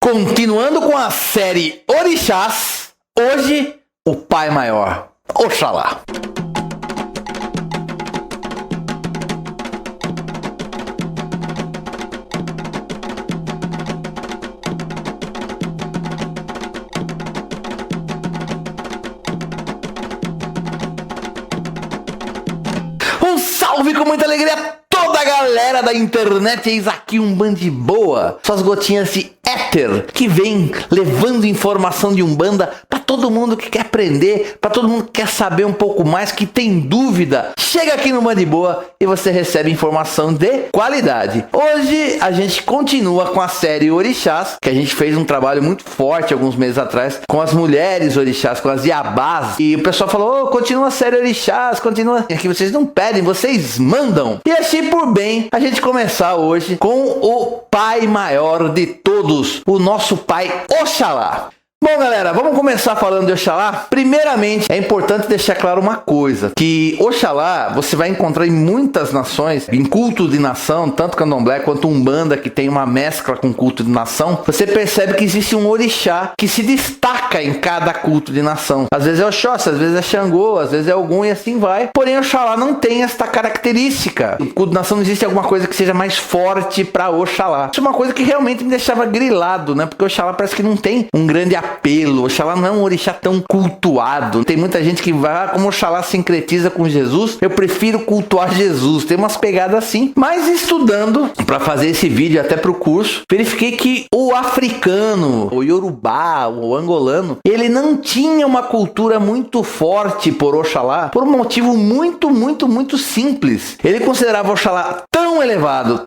Continuando com a série Orixás, hoje o Pai Maior, Oxalá. Um salve com muita alegria toda a galera da internet, eis aqui um Bandiboa, suas gotinhas de éter que vem levando informação de Umbanda para todo mundo que quer aprender, para todo mundo que quer saber um pouco mais, que tem dúvida. Chega aqui no Bandiboa e você recebe informação de qualidade. Hoje a gente continua com a série Orixás, que a gente fez um trabalho muito forte alguns meses atrás com as mulheres orixás, com as Iabás. E o pessoal falou, continua a série Orixás, continua. E aqui vocês não pedem, vocês mandam. E achei por bem a gente começar hoje com o Pai Maior de todos, o nosso Pai Oxalá. Bom, galera, vamos começar falando de Oxalá? Primeiramente, é importante deixar claro uma coisa, que Oxalá você vai encontrar em muitas nações, em culto de nação, tanto Candomblé quanto Umbanda, que tem uma mescla com culto de nação. Você percebe que existe um orixá que se destaca em cada culto de nação. Às vezes é Oxóssi, às vezes é Xangô, às vezes é Ogum e assim vai. Porém, Oxalá não tem esta característica. No culto de nação não existe alguma coisa que seja mais forte para Oxalá. Isso é uma coisa que realmente me deixava grilado, né? Porque Oxalá parece que não tem um grande apelo. Oxalá não é um orixá tão cultuado. Tem muita gente que vai, como Oxalá sincretiza com Jesus, eu prefiro cultuar Jesus. Tem umas pegadas assim. Mas estudando para fazer esse vídeo até pro curso, verifiquei que o africano, o iorubá, o angolano, ele não tinha uma cultura muito forte por Oxalá, por um motivo muito simples. Ele considerava Oxalá tão elevado,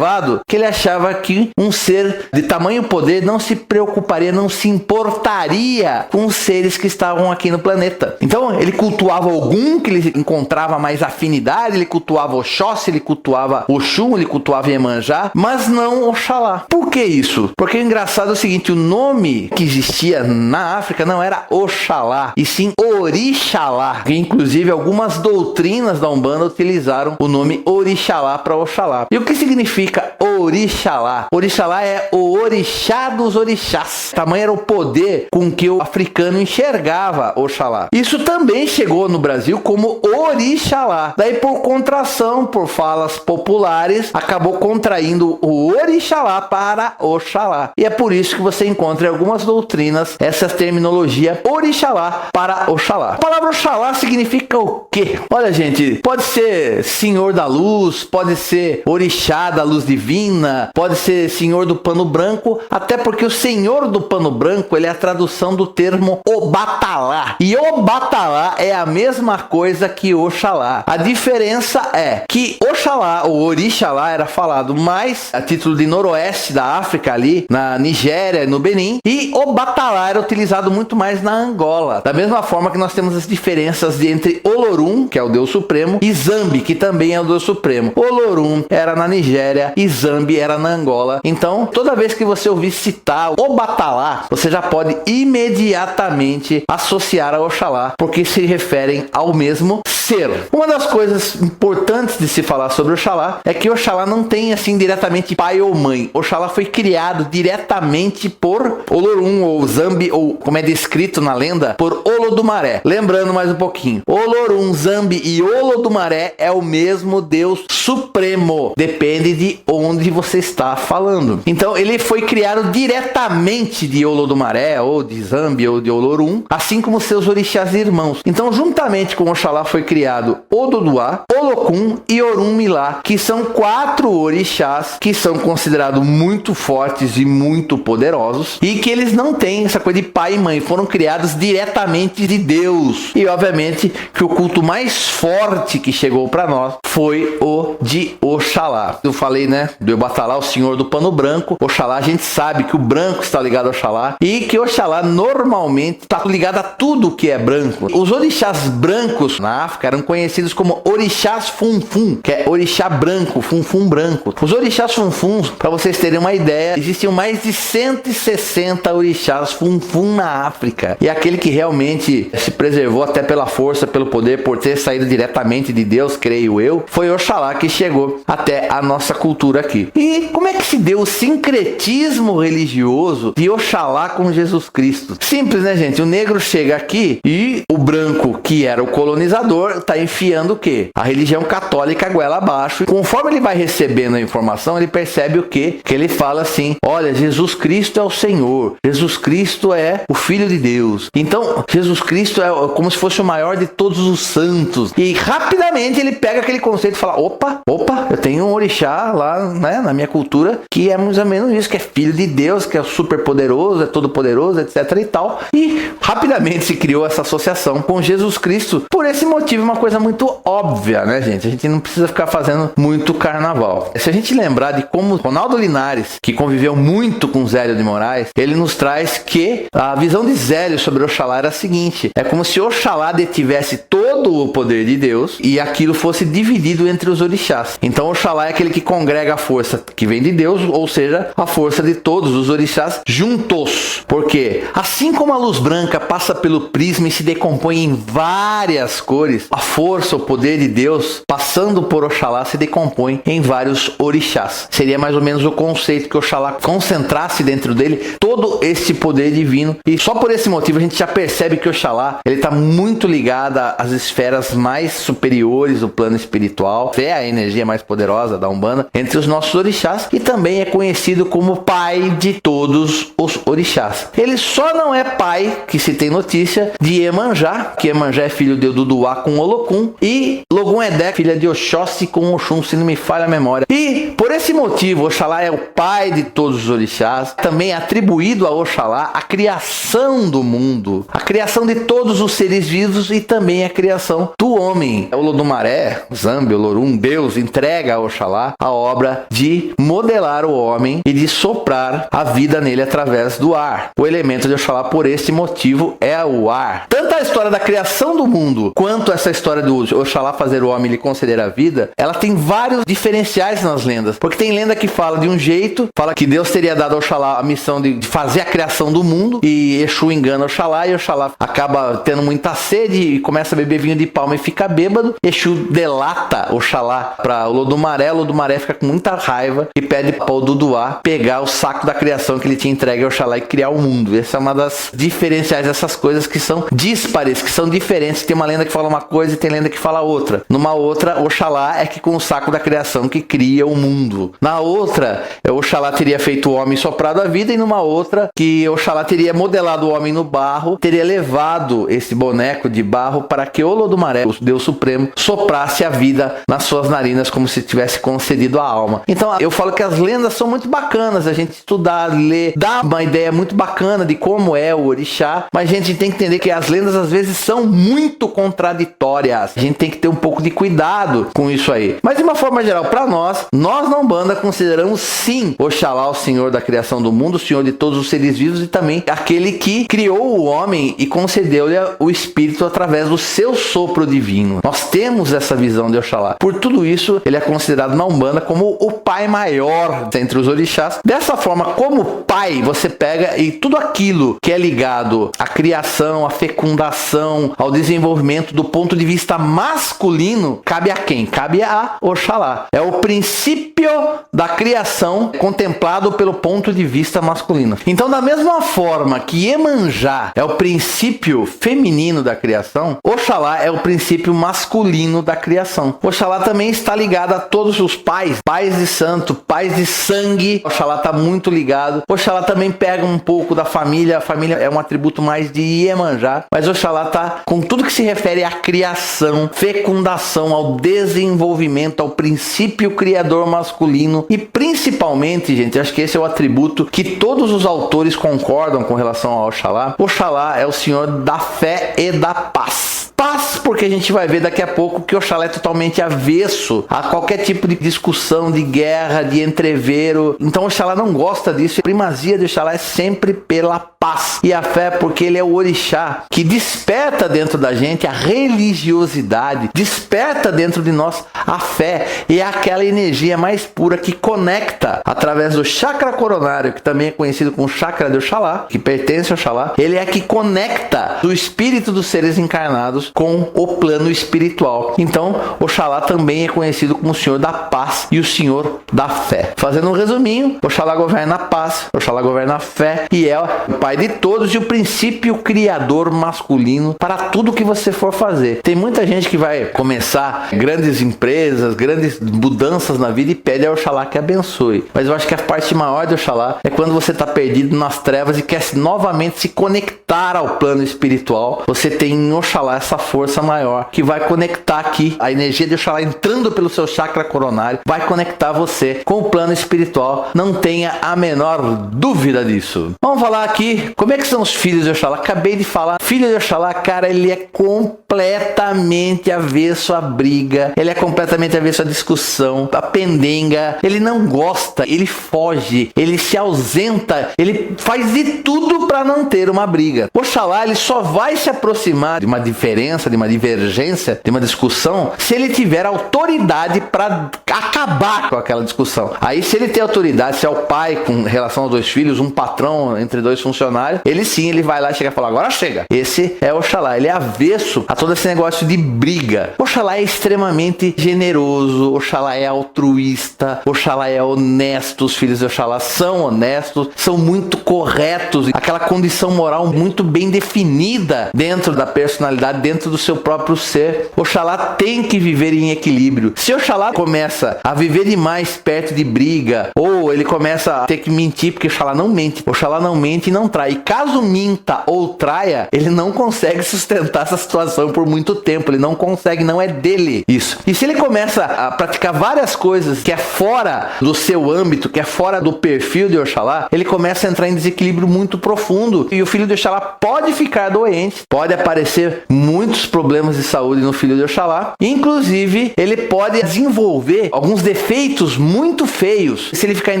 que ele achava que um ser de tamanho poder não se preocuparia, não se importaria com os seres que estavam aqui no planeta. Então ele cultuava Ogum, que ele encontrava mais afinidade, ele cultuava Oxóssi, ele cultuava Oxum, ele cultuava Iemanjá, mas não Oxalá. Por que isso? Porque o engraçado é o seguinte, o nome que existia na África não era Oxalá, e sim Orixalá. E, inclusive algumas doutrinas da Umbanda utilizaram o nome Orixalá para Oxalá. E o que significa Orixalá? Orixalá é o orixá dos orixás. Tamanho era o poder com que o africano enxergava Oxalá. Isso também chegou no Brasil como Orixalá. Daí, por contração, por falas populares, acabou contraindo o Orixalá para Oxalá. E é por isso que você encontra em algumas doutrinas essa terminologia Orixalá para Oxalá. A palavra Oxalá significa o quê? Olha, gente, pode ser Senhor da Luz, pode ser Orixá da Luz Divina, pode ser Senhor do Pano Branco, até porque o Senhor do Pano Branco, ele é a tradução do termo Obatalá. E Obatalá é a mesma coisa que Oxalá. A diferença é que Oxalá, ou Orixalá, era falado mais a título de noroeste da África, ali na Nigéria, no Benin, e Obatalá era utilizado muito mais na Angola. Da mesma forma que nós temos as diferenças entre Olorum, que é o Deus Supremo, e Zambi, que também é o Deus Supremo. Olorum era na Nigéria e Zambi era na Angola. Então, toda vez que você ouvir citar Obatalá, você já pode imediatamente associar a Oxalá, porque se referem ao mesmo ser. Uma das coisas importantes de se falar sobre Oxalá é que Oxalá não tem assim diretamente pai ou mãe. Oxalá foi criado diretamente por Olorum ou Zambi, ou como é descrito na lenda, por Olodumaré. Lembrando mais um pouquinho, Olorum, Zambi e Olodumaré é o mesmo Deus Supremo. Depende de onde você está falando. Então ele foi criado diretamente de Olodumaré, ou de Zambi, ou de Olorum, assim como seus orixás irmãos. Então, juntamente com Oxalá foi criado Ododuá, Olokun e Orunmilá, que são 4 orixás que são considerados muito fortes e muito poderosos, e que eles não têm essa coisa de pai e mãe, foram criados diretamente de Deus. E obviamente que o culto mais forte que chegou para nós foi o de Oxalá. Eu falei, né, do Obatalá, o Senhor do Pano Branco. Oxalá, a gente sabe que o branco está ligado a Oxalá, e que Oxalá normalmente está ligado a tudo que é branco. Os orixás brancos na África, África eram conhecidos como orixás funfun, que é orixá branco, funfun branco. Os orixás funfuns, para vocês terem uma ideia, existiam mais de 160 orixás funfun na África. E aquele que realmente se preservou até pela força, pelo poder, por ter saído diretamente de Deus, creio eu, foi Oxalá, que chegou até a nossa cultura aqui. E como é que se deu o sincretismo religioso de Oxalá com Jesus Cristo? Simples, né, gente? O negro chega aqui e o branco, que era o colonizador, tá enfiando o quê? A religião católica goela abaixo. E conforme ele vai recebendo a informação, ele percebe o quê? Que ele fala assim: olha, Jesus Cristo é o Senhor, Jesus Cristo é o Filho de Deus. Então, Jesus Cristo é como se fosse o maior de todos os santos. E rapidamente ele pega aquele conceito e fala: opa, eu tenho um orixá lá, né, na minha cultura, que é mais ou menos isso, que é Filho de Deus, que é super poderoso, é todo poderoso, etc e tal. E rapidamente se criou essa associação com Jesus Cristo. Por esse motivo, uma coisa muito óbvia, né, gente? A gente não precisa ficar fazendo muito carnaval. Se a gente lembrar de como Ronaldo Linares, que conviveu muito com Zélio de Moraes, ele nos traz que a visão de Zélio sobre Oxalá era a seguinte: é como se Oxalá detivesse todo o poder de Deus e aquilo fosse dividido entre os orixás. Então Oxalá é aquele que congrega a força que vem de Deus, ou seja, a força de todos os orixás juntos. Porque assim como a luz branca passa pelo prisma e se decompõe em várias cores, a força, o poder de Deus, passando por Oxalá, se decompõe em vários orixás. Seria mais ou menos o conceito que Oxalá concentrasse dentro dele todo esse poder divino. E só por esse motivo a gente já percebe que Oxalá, ele está muito ligado às esferas mais superiores do plano espiritual. É a energia mais poderosa da Umbanda entre os nossos orixás, e também é conhecido como pai de todos os orixás. Ele só não é pai, que se tem notícia, de Iemanjá, que Iemanjá é filho de Oduduá com Olokun, e Logun-Edé, filha de Oxóssi com Oxum, se não me falha a memória. E por esse motivo, Oxalá é o pai de todos os orixás. Também é atribuído a Oxalá a criação do mundo, a criação de todos os seres vivos e também a criação do homem. O Olodumaré, Zambi, Olorum, Deus, entrega a Oxalá a obra de modelar o homem e de soprar a vida nele através do ar. O elemento de Oxalá, por esse motivo, é o ar. Tanto a história da criação do mundo quanto essa história do Oxalá fazer o homem e lhe conceder a vida, ela tem vários diferenciais nas lendas. Porque tem lenda que fala de um jeito, fala que Deus teria dado a Oxalá a missão de fazer a criação do mundo, e Exu engana Oxalá, e Oxalá acaba tendo muita sede e começa a beber vinho de palma e fica bêbado. Exu delata Oxalá para o Lodumaré fica com muita raiva e pede para o Oduduá pegar o saco da criação que ele tinha entregue a Oxalá e criar o mundo. Essa é uma das diferenciais dessas coisas que são díspares, que são diferentes. Tem uma lenda que fala uma coisa e tem lenda que fala outra. Numa outra, Oxalá é que com o saco da criação que cria o mundo. Na outra, Oxalá teria feito o homem soprado a vida, e numa outra, que Oxalá teria modelado o homem no barro, teria levado esse boneco de barro para que Olodumaré, o Deus Supremo, soprasse a vida nas suas narinas, como se tivesse concedido a alma. Então eu falo que as lendas são muito bacanas, a gente estudar, ler, dá uma ideia muito bacana de como é o orixá, mas a gente tem que entender que as lendas às vezes são muito contraditórias. A gente tem que ter um pouco de cuidado com isso aí. Mas de uma forma geral, para nós na Umbanda consideramos sim Oxalá o Senhor da criação do mundo, o Senhor de todos os seres vivos, e também aquele que criou o homem e concedeu-lhe o espírito através do seu sopro divino. Nós temos essa visão de Oxalá. Por tudo isso, ele é considerado na Umbanda como o pai maior entre os orixás. Dessa forma, como pai, você pega e tudo aquilo que é ligado à criação, à fecundação, ao desenvolvimento do ponto de vista masculino, cabe a quem? Cabe a Oxalá. É o princípio da criação contemplado pelo ponto de vista masculino. Então, da mesma forma que Iemanjá é o princípio feminino da criação, Oxalá é o princípio masculino da criação. Oxalá também está ligado a todos os pais de santo, pais de sangue. Oxalá está muito ligado. Oxalá também pega um pouco da família. A família é um atributo mais de Iemanjá, mas Oxalá está com tudo que se refere à criação, fecundação, ao desenvolvimento, ao princípio criador masculino. E principalmente, gente, acho que esse é o atributo que todos os autores concordam com relação ao Oxalá. Oxalá é o Senhor da fé e da paz. Paz, porque a gente vai ver daqui a pouco que Oxalá é totalmente avesso a qualquer tipo de discussão, de guerra, de entrevero. Então Oxalá não gosta disso. A primazia de Oxalá é sempre pela paz. paz. E a fé porque ele é o orixá que desperta dentro da gente a religiosidade, desperta dentro de nós a fé, e é aquela energia mais pura que conecta através do chakra coronário, que também é conhecido como chakra de Oxalá, que pertence ao Oxalá. Ele é que conecta o espírito dos seres encarnados com o plano espiritual. Então, Oxalá também é conhecido como o Senhor da paz e o Senhor da fé. Fazendo um resuminho, Oxalá governa a paz, Oxalá governa a fé e é o pai de todos e o princípio criador masculino para tudo que você for fazer. Tem muita gente que vai começar grandes empresas, grandes mudanças na vida e pede ao Oxalá que abençoe. Mas eu acho que a parte maior do Oxalá é quando você está perdido nas trevas e quer novamente se conectar ao plano espiritual. Você tem em Oxalá essa força maior que vai conectar aqui a energia de Oxalá entrando pelo seu chakra coronário, vai conectar você com o plano espiritual. Não tenha a menor dúvida disso. Vamos falar aqui como é que são os filhos de Oxalá. Acabei de falar, filho de Oxalá, cara, ele é completamente avesso à briga, ele é completamente avesso à discussão, à pendenga. Ele não gosta, ele foge, ele se ausenta, ele faz de tudo para não ter uma briga. Oxalá, ele só vai se aproximar de uma diferença, de uma divergência, de uma discussão, se ele tiver autoridade para acabar com aquela discussão. Aí, se ele tem autoridade, se é o pai com relação aos dois filhos, um patrão entre dois funcionários, ele sim, ele vai lá e chega e fala, agora chega. Esse é Oxalá, ele é avesso a todo esse negócio de briga. Oxalá é extremamente generoso, Oxalá é altruísta, Oxalá é honesto, os filhos de Oxalá são honestos, são muito corretos, aquela condição moral muito bem definida dentro da personalidade, dentro do seu próprio ser. Oxalá tem que viver em equilíbrio. Se Oxalá começa a viver demais perto de briga, ou ele começa a ter que mentir, porque Oxalá não mente e não trai. E caso minta ou traia, ele não consegue sustentar essa situação por muito tempo, ele não consegue, não é dele isso. E se ele começa a praticar várias coisas que é fora do seu âmbito, que é fora do perfil de Oxalá, ele começa a entrar em desequilíbrio muito profundo e o filho de Oxalá pode ficar doente, pode aparecer muitos problemas de saúde no filho de Oxalá, inclusive ele pode desenvolver alguns defeitos muito feios. Se ele ficar em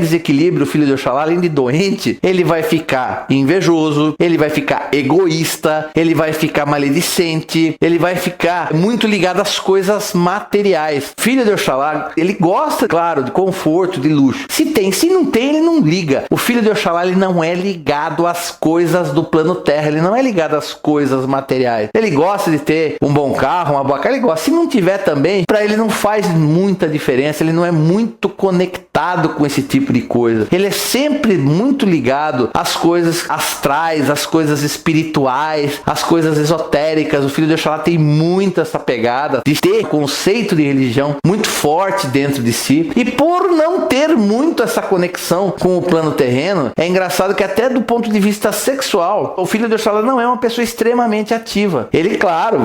desequilíbrio, o filho de Oxalá, além de doente, ele vai ficar invejoso, ele vai ficar egoísta, ele vai ficar maledicente, ele vai ficar muito ligado às coisas materiais. Filho de Oxalá, ele gosta, claro, de conforto, de luxo. Se tem, se não tem, ele não liga. O filho de Oxalá, ele não é ligado às coisas do plano terra, ele não é ligado às coisas materiais. Ele gosta de ter um bom carro, uma boa casa, ele gosta. Se não tiver também, para ele não faz muita diferença, ele não é muito conectado com esse tipo de coisa. Ele é sempre muito ligado às coisas astrais, às coisas espirituais, às coisas esotéricas. O filho de Oxalá tem muito essa pegada de ter conceito de religião muito forte dentro de si, e por não ter muito essa conexão com o plano terreno, é engraçado que até do ponto de vista sexual, o filho de Oxalá não é uma pessoa extremamente ativa. Ele, claro,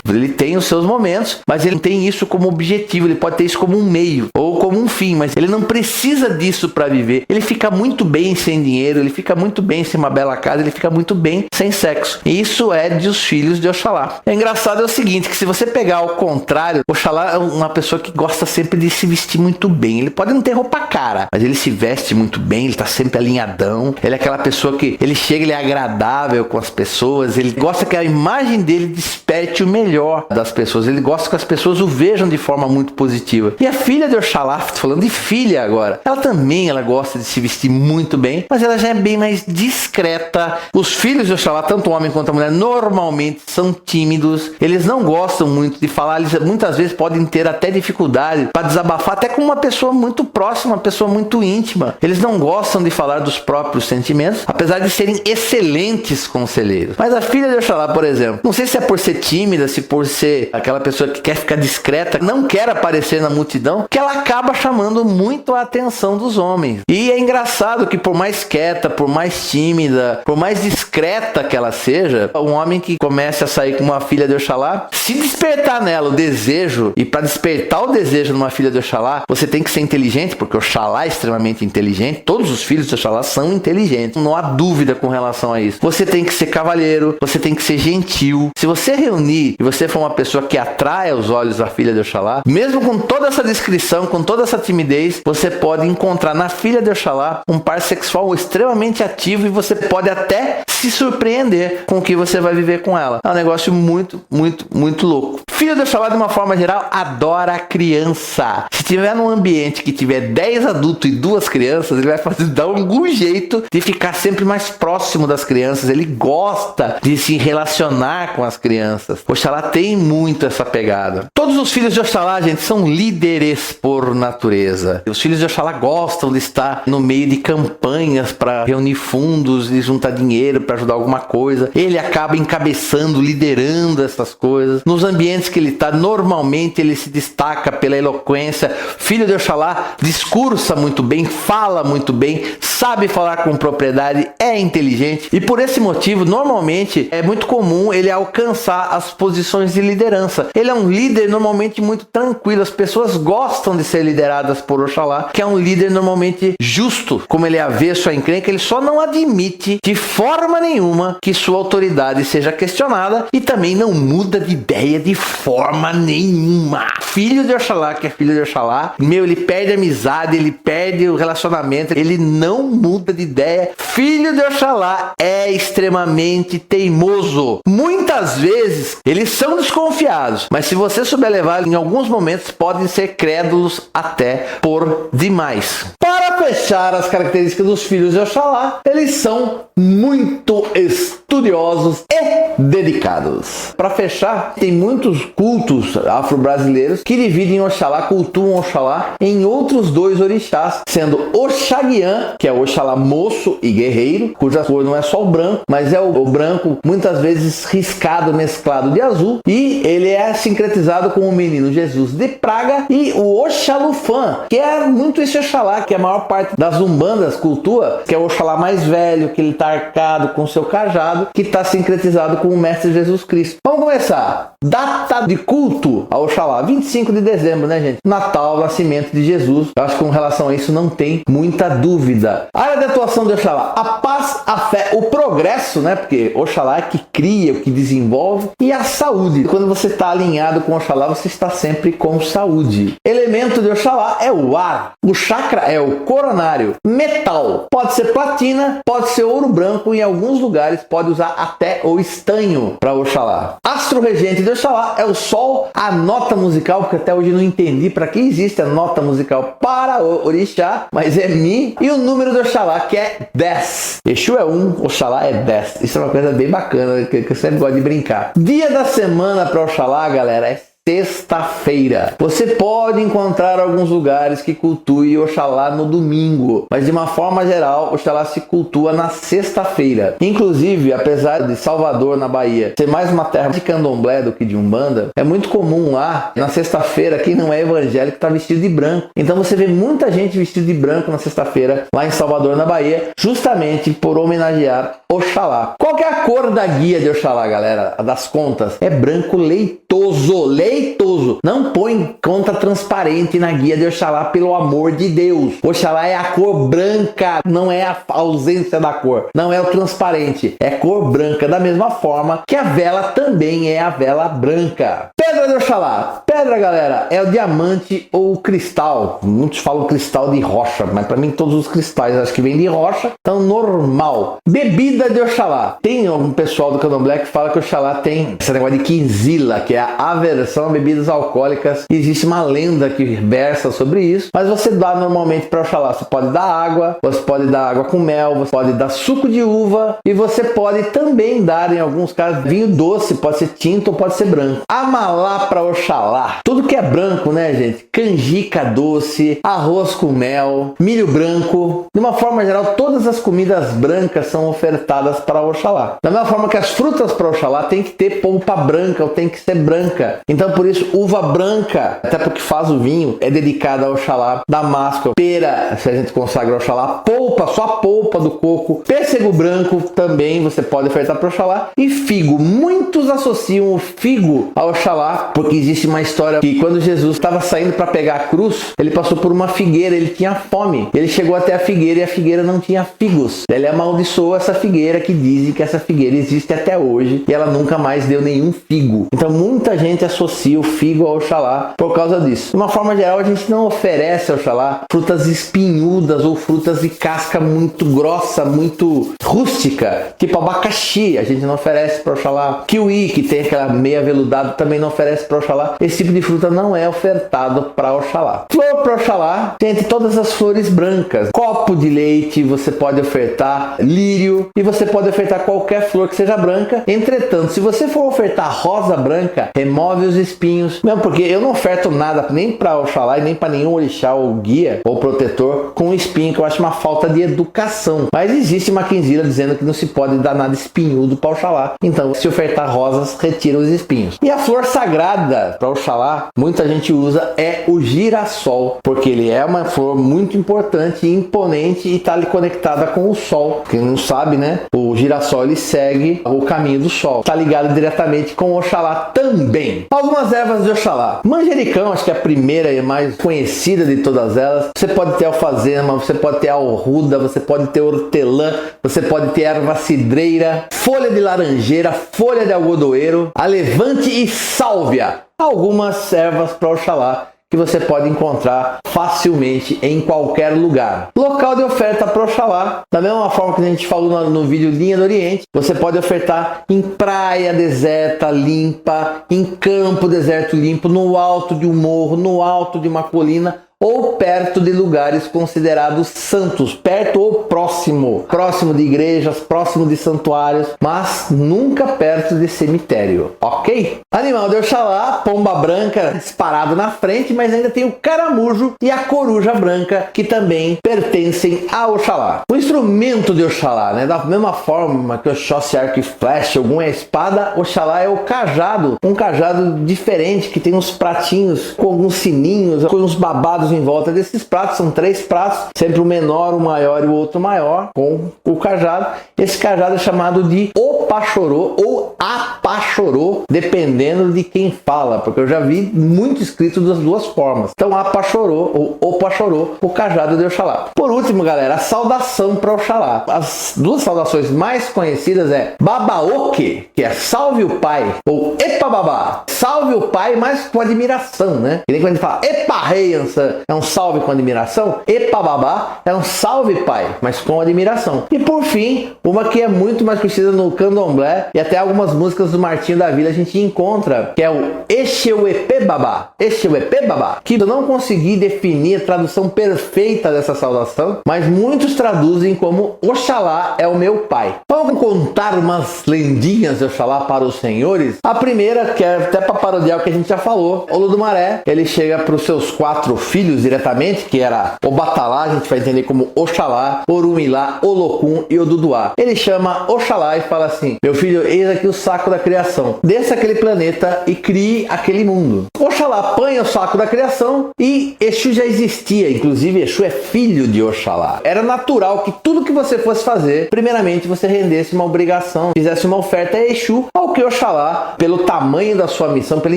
ele tem os seus momentos, mas ele não tem isso como objetivo, ele pode ter isso como um meio ou como um fim, mas ele não precisa disso para viver. Ele fica muito bem sem dinheiro, ele fica muito bem sem uma bela casa, ele fica muito bem sem sexo. E isso é dos filhos de Oxalá. É engraçado é o seguinte, que se você pegar ao contrário, Oxalá é uma pessoa que gosta sempre de se vestir muito bem. Ele pode não ter roupa cara, mas ele se veste muito bem, ele tá sempre alinhadão. Ele é aquela pessoa que ele chega, ele é agradável com as pessoas, ele gosta que a imagem dele desperte o melhor das pessoas, ele gosta que as pessoas o vejam de forma muito positiva. E a filha de Oxalá, falando de filha agora, ela gosta de se vestir muito bem, mas ela já é bem mais discreta. Os filhos de Oxalá, tanto o homem quanto a mulher, normalmente são tímidos, eles não gostam muito de falar, eles muitas vezes podem ter até dificuldade para desabafar, até com uma pessoa muito próxima, uma pessoa muito íntima. Eles não gostam de falar dos próprios sentimentos, apesar de serem excelentes conselheiros. Mas a filha de Oxalá, por exemplo, não sei se é por ser tímida, se por ser aquela pessoa que quer ficar discreta, não quer aparecer na multidão, que ela acaba chamando muito a atenção dos homens. E é engraçado que por mais quieta, por mais tímida, por mais discreta que ela seja, um homem que comece a sair com uma filha de Oxalá, se despertar nela o desejo, e para despertar o desejo numa filha de Oxalá, você tem que ser inteligente, porque Oxalá é extremamente inteligente, todos os filhos de Oxalá são inteligentes, não há dúvida com relação a isso. Você tem que ser cavalheiro, você tem que ser gentil. Se você reunir e você for uma pessoa que atrai aos olhos da filha de Oxalá, mesmo com toda essa descrição, com toda essa timidez, você pode encontrar na filha de Oxalá um par sexual extremamente ativo, e você você pode até se surpreender com o que você vai viver com ela. É um negócio muito, muito, muito louco. Filho de Oxalá, de uma forma geral, adora a criança. Se tiver num ambiente que tiver 10 adultos e 2 crianças, ele vai dar algum jeito de ficar sempre mais próximo das crianças. Ele gosta de se relacionar com as crianças. Oxalá tem muito essa pegada. Todos os filhos de Oxalá, gente, são líderes por natureza. Os filhos de Oxalá gostam de estar no meio de campanhas para reunir fundos e juntar dinheiro para ajudar alguma coisa. Ele acaba encabeçando, liderando essas coisas. Nos ambientes que ele está, normalmente ele se destaca pela eloquência. Filho de Oxalá discursa muito bem, fala muito bem, sabe falar com propriedade, é inteligente. E por esse motivo, normalmente, é muito comum ele alcançar as posições de liderança. Ele é um líder normalmente muito tranquilo. As pessoas gostam de ser lideradas por Oxalá, que é um líder normalmente justo. Como ele é avesso à encrenca, ele só não admite de forma nenhuma que sua autoridade seja questionada e também não muda de ideia de forma nenhuma. Filho de Oxalá, que é filho de Oxalá, ele perde a amizade, ele perde o relacionamento, ele não muda de ideia. Filho de Oxalá é extremamente teimoso. Muitas vezes eles são desconfiados, mas se você souber levar, em alguns momentos podem ser crédulos até por demais. Para fechar as características dos filhos de Oxalá, eles são muito estudiosos e dedicados. Para fechar, tem muitos cultos afro-brasileiros que dividem Oxalá, cultuam Oxalá em outros 2 orixás, sendo Oxaguian, que é o Oxalá moço e guerreiro, cuja cor não é só o branco, mas é o branco muitas vezes riscado, mesclado de azul, e ele é sincretizado com o menino Jesus de Praga, e o Oxalufã, que é muito esse Oxalá que a maior parte das umbandas cultua, que é o Oxalá mais velho, que ele está arcado com seu cajado, que está sincretizado com o Mestre Jesus Cristo. Vamos começar. Data de culto ao Oxalá, 25 de dezembro, né, gente? Natal, nascimento de Jesus. Eu acho que com relação a isso não tem muita dúvida. Área de atuação de Oxalá: a paz, a fé, o progresso, né? Porque Oxalá é que cria, o que desenvolve, e a saúde. Quando você está alinhado com Oxalá, você está sempre com saúde. Elemento de Oxalá é o ar. O chakra é o coronário. Metal: pode ser platina, pode ser ouro branco, em alguns lugares pode usar até o estanho para Oxalá. Astro regente de Oxalá é o sol. A nota musical, porque até hoje não entendi para que existe a nota musical para o orixá, mas é Mi. E o número do Oxalá, que é 10. Exu é 1, Oxalá é 10. Isso é uma coisa bem bacana, que eu sempre gosto de brincar. Dia da semana para Oxalá, galera, é sexta-feira. Você pode encontrar alguns lugares que cultuem Oxalá no domingo, mas de uma forma geral, Oxalá se cultua na sexta-feira. Inclusive, apesar de Salvador, na Bahia, ser mais uma terra de candomblé do que de umbanda, é muito comum lá, na sexta-feira, quem não é evangélico está vestido de branco. Então você vê muita gente vestida de branco na sexta-feira, lá em Salvador, na Bahia, justamente por homenagear Oxalá. Qual que é a cor da guia de Oxalá, galera? A das contas? É branco leitoso. Leitoso. Não põe conta transparente na guia de Oxalá, pelo amor de Deus. Oxalá é a cor branca, não é a ausência da cor. Não é o transparente, é cor branca. Da mesma forma que a vela também é a vela branca. Pedra de Oxalá. Pedra, galera, é o diamante ou o cristal. Muitos falam cristal de rocha, mas para mim todos os cristais acho que vêm de rocha, então normal. Bebida de Oxalá. Tem algum pessoal do candomblé que fala que Oxalá tem esse negócio de quinzila, que é a aversão a bebidas alcoólicas. Existe uma lenda que versa sobre isso, mas você dá normalmente para Oxalá. Você pode dar água, você pode dar água com mel, você pode dar suco de uva e você pode também dar, em alguns casos, vinho doce, pode ser tinto ou pode ser branco. Amalá para Oxalá. Tudo que é branco, né, gente? Canjica doce, arroz com mel, milho branco. De uma forma geral, todas as comidas brancas são ofertadas para Oxalá. Da mesma forma que as frutas para Oxalá tem que ter polpa branca ou tem que ser branca. Então, por isso, uva branca, até porque faz o vinho, é dedicada ao Oxalá. Damasco, pera, se a gente consagra ao Oxalá. Polpa, só a polpa do coco. Pêssego branco também você pode ofertar para Oxalá. E figo. Muitos associam o figo ao Oxalá Oxalá, porque existe uma história que quando Jesus estava saindo para pegar a cruz, ele passou por uma figueira, ele tinha fome. Ele chegou até a figueira e a figueira não tinha figos. Ele amaldiçoou essa figueira, que dizem que essa figueira existe até hoje e ela nunca mais deu nenhum figo. Então muita gente associa o figo ao Oxalá por causa disso. De uma forma geral, a gente não oferece ao Oxalá frutas espinhudas ou frutas de casca muito grossa, muito rústica, tipo abacaxi. A gente não oferece para o Oxalá. Kiwi, que tem aquela meia veludada, também não oferece para o Oxalá. Esse tipo de fruta não é ofertado para Oxalá. Flor para Oxalá, tem entre todas as flores brancas. Copo de leite você pode ofertar, lírio, e você pode ofertar qualquer flor que seja branca. Entretanto, se você for ofertar rosa branca, remove os espinhos. Mesmo porque eu não oferto nada nem para Oxalá e nem para nenhum orixá ou guia ou protetor com espinho, que eu acho uma falta de educação. Mas existe uma quinzila dizendo que não se pode dar nada espinhudo para Oxalá. Então, se ofertar rosas, retira os espinhos. E a flor sagrada para Oxalá, muita gente usa, é o girassol, porque ele é uma flor muito importante e imponente e está ali conectada com o sol. Quem não sabe, né? O girassol ele segue o caminho do sol. Está ligado diretamente com Oxalá também. Algumas ervas de Oxalá. Manjericão, acho que é a primeira e mais conhecida de todas elas. Você pode ter alfazema, você pode ter alruda, você pode ter hortelã, você pode ter erva cidreira, folha de laranjeira, folha de algodoeiro, alevante e sálvia. Algumas ervas para Oxalá que você pode encontrar facilmente em qualquer lugar. Local de oferta para Oxalá, da mesma forma que a gente falou no vídeo Linha do Oriente, você pode ofertar em praia deserta limpa, em campo deserto limpo, no alto de um morro, no alto de uma colina, ou perto de lugares considerados santos, perto ou próximo de igrejas, próximo de santuários, mas nunca perto de cemitério, ok? Animal de Oxalá, pomba branca disparado na frente, mas ainda tem o caramujo e a coruja branca, que também pertencem a Oxalá. O instrumento de Oxalá, né? Da mesma forma que o Oxóssi arco e flecha, alguma espada, Oxalá é o cajado, um cajado diferente, que tem uns pratinhos com alguns sininhos, com uns babados em volta desses pratos. São 3 pratos, sempre o menor, o maior e o outro maior, com o cajado. Esse cajado é chamado de opachorô ou apachorô, dependendo de quem fala, porque eu já vi muito escrito das duas formas. Então, apachorô ou opachorô, o cajado de Oxalá. Por último, galera, a saudação para Oxalá. As duas saudações mais conhecidas é Babaoque, que é salve o pai, ou Epababá, salve o pai, mas com admiração, né? Que nem quando a gente fala Epa rei Ansan, é um salve com admiração. Epababá é um salve pai, mas com admiração. E por fim, uma que é muito mais conhecida no candomblé e até algumas músicas do Martinho da Vila a gente encontra, que é o Exeuepebabá. Exeuepebabá, que eu não consegui definir a tradução perfeita dessa saudação, mas muitos traduzem como Oxalá é o meu pai. Vamos contar umas lendinhas de Oxalá para os senhores. A primeira, que é até para parodiar o que a gente já falou, Olodumaré, ele chega para os seus 4 filhos diretamente, que era Obatalá, a gente vai entender como Oxalá, Orumilá, Olokun e Oduduá. Ele chama Oxalá e fala assim: meu filho, eis aqui o saco da criação, desça aquele planeta e crie aquele mundo. Oxalá apanha o saco da criação e Exu já existia, inclusive Exu é filho de Oxalá. Era natural que tudo que você fosse fazer, primeiramente você rendesse uma obrigação, fizesse uma oferta a Exu, ao que Oxalá, pelo tamanho da sua missão, pela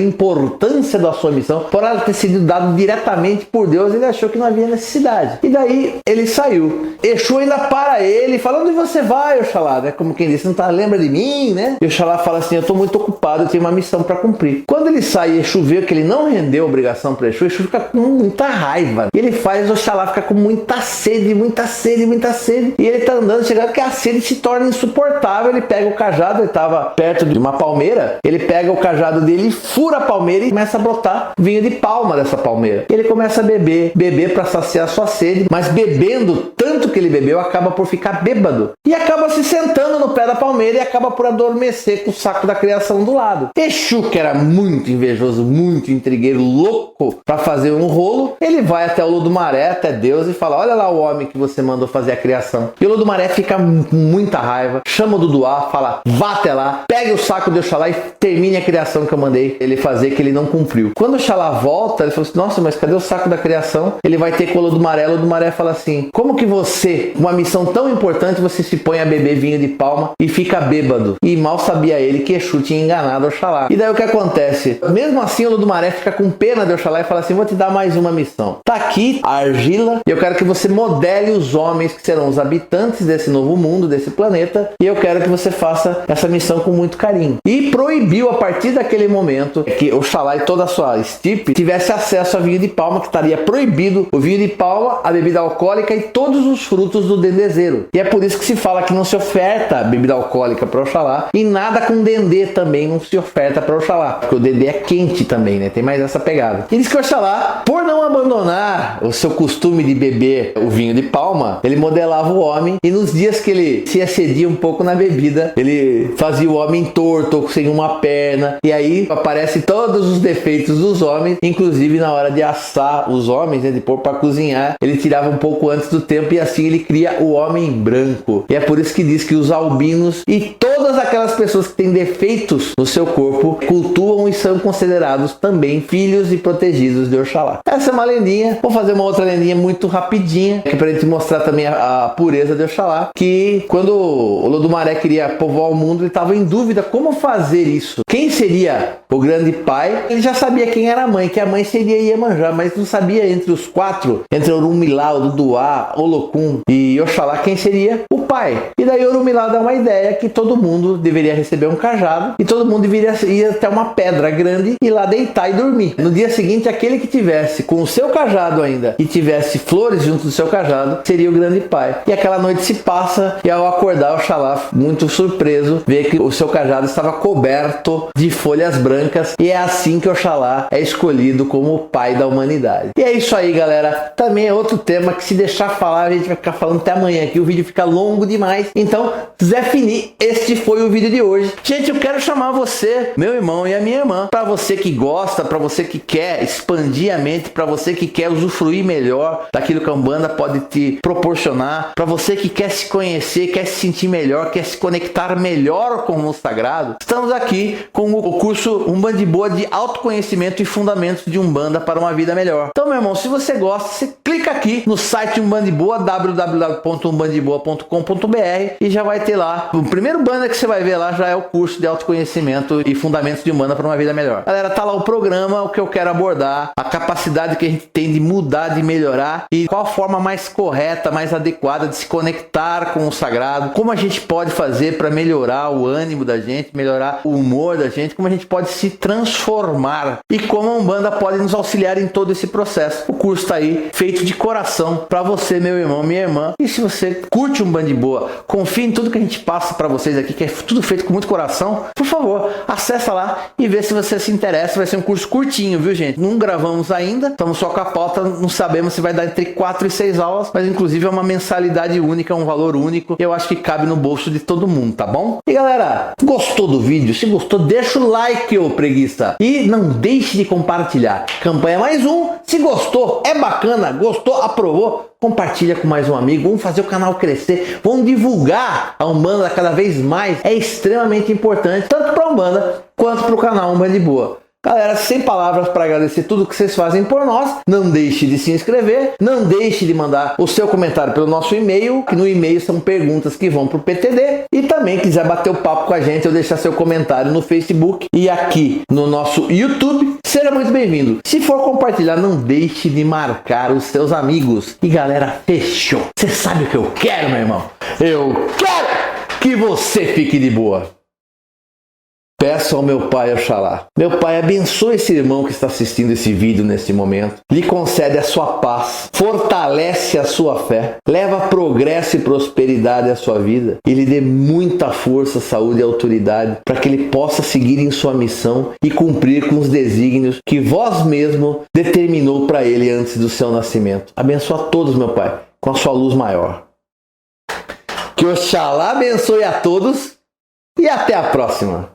importância da sua missão, por ela ter sido dado diretamente por Deus, ele achou que não havia necessidade. E daí ele saiu. Exu ainda para ele, falando: onde você vai, Oxalá? Né? Como quem disse, não tá, lembra de mim, né? E Oxalá fala assim: eu tô muito ocupado, eu tenho uma missão para cumprir. Quando ele sai e Exu vê que ele não rendeu a obrigação para Exu, Exu fica com muita raiva. E ele faz Oxalá ficar com muita sede, muita sede, muita sede. E ele tá andando, chegando que a sede se torna insuportável. Ele pega o cajado, ele tava perto de uma palmeira, ele pega o cajado dele, fura a palmeira e começa a brotar vinho de palma dessa palmeira. E ele começa a beber para saciar sua sede, mas bebendo tanto que ele bebeu, acaba por ficar bêbado. E acaba se sentando no pé da palmeira e acaba por adormecer com o saco da criação do lado. Exu, que era muito invejoso, muito intrigueiro, louco para fazer um rolo, ele vai até o Olodumaré, até Deus, e fala: olha lá o homem que você mandou fazer a criação. E o Olodumaré fica com muita raiva, chama o Duduá, fala: vá até lá, pegue o saco de Oxalá e termine a criação que eu mandei ele fazer, que ele não cumpriu. Quando Oxalá volta, ele fala assim: nossa, mas cadê o saco da criação? Ele vai ter com o Olodumaré. O Olodumaré fala assim: como que você, uma missão tão importante, você se põe a beber vinho de palma e fica bêbado? E mal sabe sabia ele que Exu tinha enganado Oxalá. E daí o que acontece? Mesmo assim o Olodumaré fica com pena de Oxalá e fala assim, vou te dar mais uma missão. Tá aqui a argila e eu quero que você modele os homens que serão os habitantes desse novo mundo, desse planeta, e eu quero que você faça essa missão com muito carinho. E proibiu a partir daquele momento que Oxalá e toda a sua estirpe tivesse acesso a vinho de palma, que estaria proibido o vinho de palma, a bebida alcoólica e todos os frutos do dendezeiro. E é por isso que se fala que não se oferta bebida alcoólica para Oxalá e nada com dendê também não se oferta para Oxalá, porque o dendê é quente também, né? Tem mais essa pegada. E diz que Oxalá, por não abandonar o seu costume de beber o vinho de palma, ele modelava o homem e nos dias que ele se excedia um pouco na bebida, ele fazia o homem torto, sem uma perna, e aí aparecem todos os defeitos dos homens, inclusive na hora de assar os homens, né, de pôr para cozinhar, ele tirava um pouco antes do tempo e assim ele cria o homem branco. E é por isso que diz que os albinos e todas aquelas pessoas que têm defeitos no seu corpo cultuam e são considerados também filhos e protegidos de Oxalá. Essa é uma lendinha. Vou fazer uma outra lendinha muito rapidinha, que é pra gente mostrar também a pureza de Oxalá, que quando o Olodumaré queria povoar o mundo, ele estava em dúvida como fazer isso. Quem seria o grande pai? Ele já sabia quem era a mãe, que a mãe seria Iemanjá, mas não sabia entre os quatro, entre Orunmilá, Oduduá, Olokun e Oxalá, quem seria o pai. E daí Orunmilá dá uma ideia que todo mundo deveria receber um cajado e todo mundo deveria ir até uma pedra grande e lá deitar e dormir. No dia seguinte, aquele que tivesse com o seu cajado ainda e tivesse flores junto do seu cajado seria o grande pai. E aquela noite se passa e ao acordar Oxalá, muito surpreso, vê que o seu cajado estava coberto de folhas brancas e é assim que Oxalá é escolhido como o pai da humanidade. E é isso aí, galera. Também é outro tema que se deixar falar a gente vai ficar falando até amanhã aqui, o vídeo fica longo demais. Então, Zé Fini, este foi o vídeo de hoje. Gente, eu quero chamar você, meu irmão e a minha irmã, para você que gosta, para você que quer expandir a mente, para você que quer usufruir melhor daquilo que a Umbanda pode te proporcionar, para você que quer se conhecer, quer se sentir melhor, quer se conectar melhor com o sagrado. Estamos aqui com o curso Umbanda de autoconhecimento e fundamentos de Umbanda para uma vida melhor. Então, meu irmão, se você gosta, você clica aqui no site Umbanda www.umbandiboa.com.br e já vai ter lá. O primeiro banner que você vai ver lá já é o curso de autoconhecimento e fundamentos de Umbanda para uma vida melhor. Galera, tá lá o programa, o que eu quero abordar, a capacidade que a gente tem de mudar, de melhorar e qual a forma mais correta, mais adequada de se conectar com o sagrado, como a gente pode fazer para melhorar o ânimo da gente, melhorar o humor da gente, como a gente pode se transformar e como a Umbanda pode nos auxiliar em todo esse processo. O curso está aí, feito de coração para você, meu irmão, minha irmã. E se você curte Umbanda de Boa, confia em tudo que a gente passa para vocês aqui, que é tudo feito com muito coração, por favor, acessa lá e vê se você se interessa. Vai ser um curso curtinho, viu, gente? Não gravamos ainda, estamos só com a pauta, não sabemos se vai dar entre 4 e 6 aulas, mas inclusive é uma mensalidade única, um valor único. Eu acho que cabe no bolso de todo mundo, tá bom? E galera, gostou do vídeo? Se gostou, deixa o like, ô preguiça. E não deixe de compartilhar. Campanha mais um. Se gostou, é bacana, gostou, aprovou, compartilha com mais um amigo. Vamos fazer o canal crescer, vamos divulgar a Umbanda cada vez mais. É extremamente importante, tanto para a Umbanda quanto para o canal Umbanda de Boa. Galera, sem palavras para agradecer tudo que vocês fazem por nós. Não deixe de se inscrever, não deixe de mandar o seu comentário pelo nosso e-mail, que no e-mail são perguntas que vão para o PTD. E também quiser bater o papo com a gente ou deixar seu comentário no Facebook e aqui no nosso YouTube, seja muito bem-vindo. Se for compartilhar, não deixe de marcar os seus amigos. E galera, fechou. Você sabe o que eu quero, meu irmão? Eu quero que você fique de boa. Peço ao meu Pai Oxalá. Meu Pai, abençoe esse irmão que está assistindo esse vídeo neste momento. Lhe concede a sua paz. Fortalece a sua fé. Leva progresso e prosperidade à sua vida. E lhe dê muita força, saúde e autoridade para que ele possa seguir em sua missão e cumprir com os desígnios que vós mesmo determinou para ele antes do seu nascimento. Abençoa a todos, meu Pai, com a sua luz maior. Que Oxalá abençoe a todos e até a próxima.